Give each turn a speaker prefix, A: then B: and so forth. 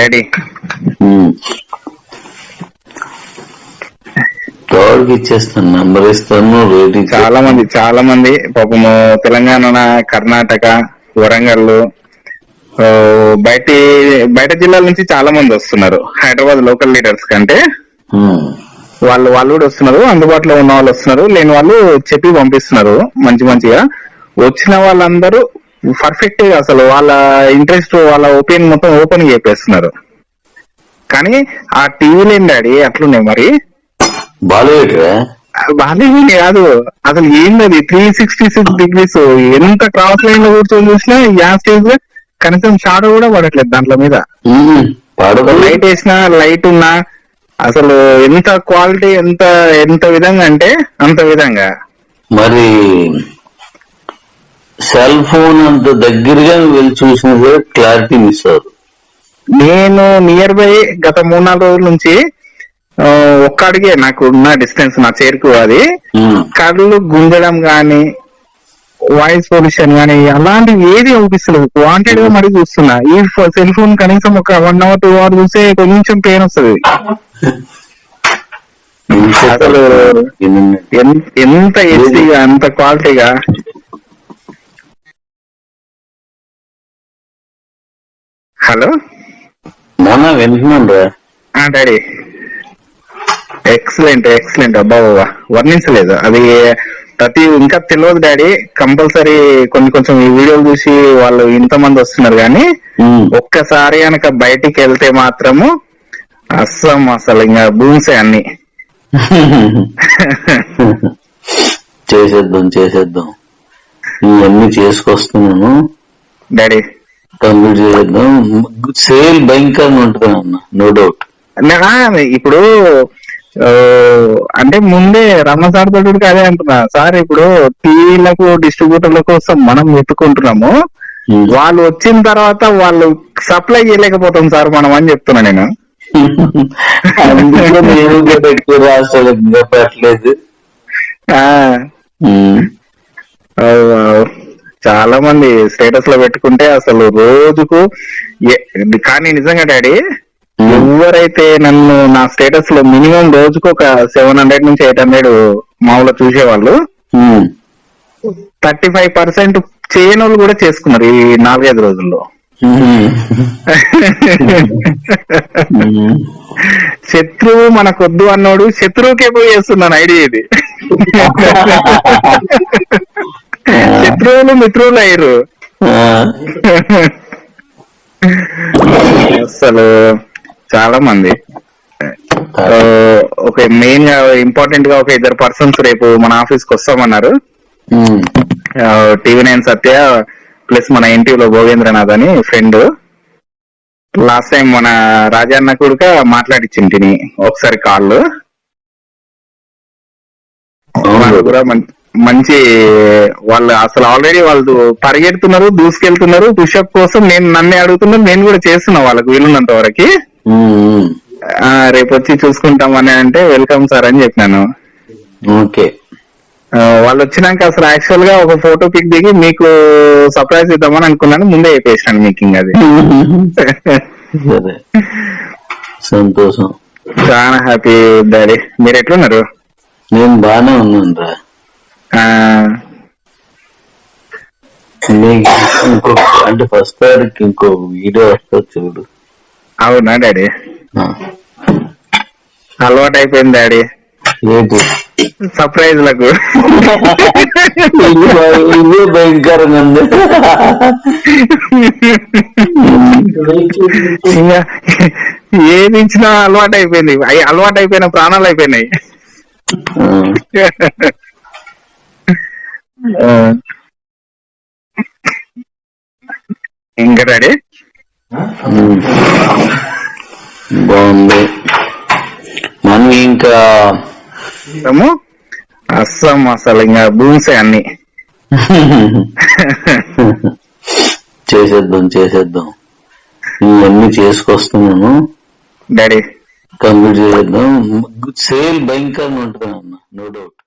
A: Daddy
B: ఎవరికి ఇచ్చేస్తాను, number ఇస్తాను.
A: చాలా మంది పాపము తెలంగాణ, కర్ణాటక, వరంగల్, బయట జిల్లాల నుంచి చాలా మంది వస్తున్నారు. హైదరాబాద్ లోకల్ లీడర్స్ కంటే వాళ్ళు కూడా వస్తున్నారు. అందుబాటులో ఉన్న వాళ్ళు వస్తున్నారు, లేని వాళ్ళు చెప్పి పంపిస్తున్నారు మంచిగా. వచ్చిన వాళ్ళందరూ పర్ఫెక్ట్ గా అసలు వాళ్ళ ఇంట్రెస్ట్, వాళ్ళ ఒపీనియన్ మొత్తం ఓపెన్ చెప్పేస్తున్నారు. కానీ ఆ టీవీలో ఏం డాడీ అట్లున్నాయి మరి.
B: బాలీవుడ్
A: కాదు అసలు ఏంటది 366 degrees ఎంత క్రాస్ లైన్ లో కూర్చొని చూసినా యా స్టేజ్ లో కనీసం షాడో కూడా పడట్లేదు దాంట్లో మీద. లైట్ వేసినా లైట్ ఉన్నా అసలు ఎంత క్వాలిటీ, ఎంత విధంగా అంటే అంత విధంగా.
B: మరి సెల్ ఫోన్ అంత దగ్గరగా వెళ్ళి చూసినా క్లారిటీ మిస్ అవుతుంది.
A: నేను నియర్ బై గత 3-4 రోజుల నుంచి ఒక్క అడిగే నాకు ఉన్న డిస్టెన్స్ నా చేరుకు అది కళ్ళు గుంజడం గాని, వాయిస్ పొల్యూషన్ గానీ అలాంటివి ఏది అనిపిస్తలేదు. వాంటెడ్ గా మరి చూస్తున్నా. ఈ సెల్ ఫోన్ కనీసం ఒక 1 hour 2 hours చూస్తే కొంచెం పెయిన్ వస్తుంది. అసలు ఎంత హెచ్డీగా, ఎంత క్వాలిటీగా. హలో
B: వింటున్నాను
A: డాడీ. ఎక్సలెంట్ అబ్బా వర్ణించలేదు అది. ఇంకా తెలియదు డాడీ. కంపల్సరీ కొంచెం ఈ వీడియోలు చూసి వాళ్ళు ఇంతమంది వస్తున్నారు కానీ ఒక్కసారి కనుక బయటికి వెళ్తే మాత్రము అసలు ఇంకా భూమిసే అన్ని.
B: చేసేద్దాం ఇవన్నీ చేసుకొస్తున్నాను
A: డాడీ.
B: కంప్లీట్ చేసేద్దాం. సేల్ భయంకరంగా ఉంటుంది అన్న, నో డౌట్.
A: ఇప్పుడు అంటే ముందే రమణ సార్ తోటి అదే అంటున్నా సార్. ఇప్పుడు టీవీలకు డిస్ట్రిబ్యూటర్ల కోసం మనం వెతుకుంటున్నాము, వాళ్ళు వచ్చిన తర్వాత వాళ్ళు సప్లై చేయలేకపోతాం సార్ మనం అని చెప్తున్నా నేను.
B: ఎక్కువ రాష్ట్రాలకు పెట్టలేదు.
A: చాలా మంది స్టేటస్ లో పెట్టుకుంటే అసలు రోజుకు. కానీ నిజంగా డాడీ, ఎవరైతే నన్ను నా స్టేటస్ లో మినిమం రోజుకు ఒక 700 నుంచి 800 మామూలుగా చూసేవాళ్ళు 35% చేయని వాళ్ళు కూడా చేసుకున్నారు ఈ 4-5 రోజుల్లో. శత్రువు మనకొద్దు అన్నోడు శత్రువుకే పోయి చేస్తున్నాను ఐడియా ఇది. శత్రువులు మిత్రువులు అయ్యారు అసలు చాలా మంది. ఒక మెయిన్ గా ఇంపార్టెంట్ గా ఒక 2 పర్సన్స్ రేపు మన ఆఫీస్ కి వస్తామన్నారు. TV9 సత్య ప్లస్ మన ఎన్టీవీలో భోగేంద్రనాథ్ అని ఫ్రెండ్. లాస్ట్ టైం మన రాజన్న కూడా మాట్లాడిచ్చింటిని ఒకసారి కాళ్ళు. వాళ్ళు కూడా మంచి వాళ్ళు అసలు ఆల్రెడీ వాళ్ళు పరిగెడుతున్నారు, దూసుకెళ్తున్నారు. పుషప్ కోసం నన్నే అడుగుతున్నారు, నేను కూడా చేస్తున్నా వాళ్ళకి వీలున్నంత వరకు. రేపు వచ్చి చూసుకుంటామని అంటే వెల్కమ్ సార్ అని చెప్పినాను.
B: ఓకే.
A: వాళ్ళు వచ్చినాక అసలు యాక్చువల్ గా ఒక ఫోటో పిక్ దిగి మీకు సర్ప్రైజ్ ఇద్దామని అనుకున్నాను, ముందే అయిపోయాను మీకింగ్ అది.
B: సంతోషం,
A: చాలా హ్యాపీ డాడీ. మీరు ఎట్లున్నారు?
B: నేను బాగానే ఉన్నాను రా. ఇంకొక అంటే ఫస్ట్ తారీఖు ఇంకో వీడియో వస్తుంది చూడు.
A: అవునా డాడీ? అలవాటు అయిపోయింది డాడీ
B: ఏంటి
A: సర్ప్రైజ్ లకు.
B: ఇదే భయంకరంగా ఉంది.
A: ఏది ఇచ్చినా అలవాటు అయిపోయింది. అలవాటు అయిపోయిన ప్రాణాలు అయిపోయినాయి. ఇంకా డాడీ
B: బాగుంది. మనం ఇంకా
A: అసలు ఇంకా భూమిసే అన్ని.
B: చేసేద్దాం ఇవన్నీ చేసుకొస్తున్నాను
A: డాడీ.
B: కంప్లీట్ చేసేద్దాం. సేల్ భయంకరంగా ఉంటుంది అన్న, నో డౌట్.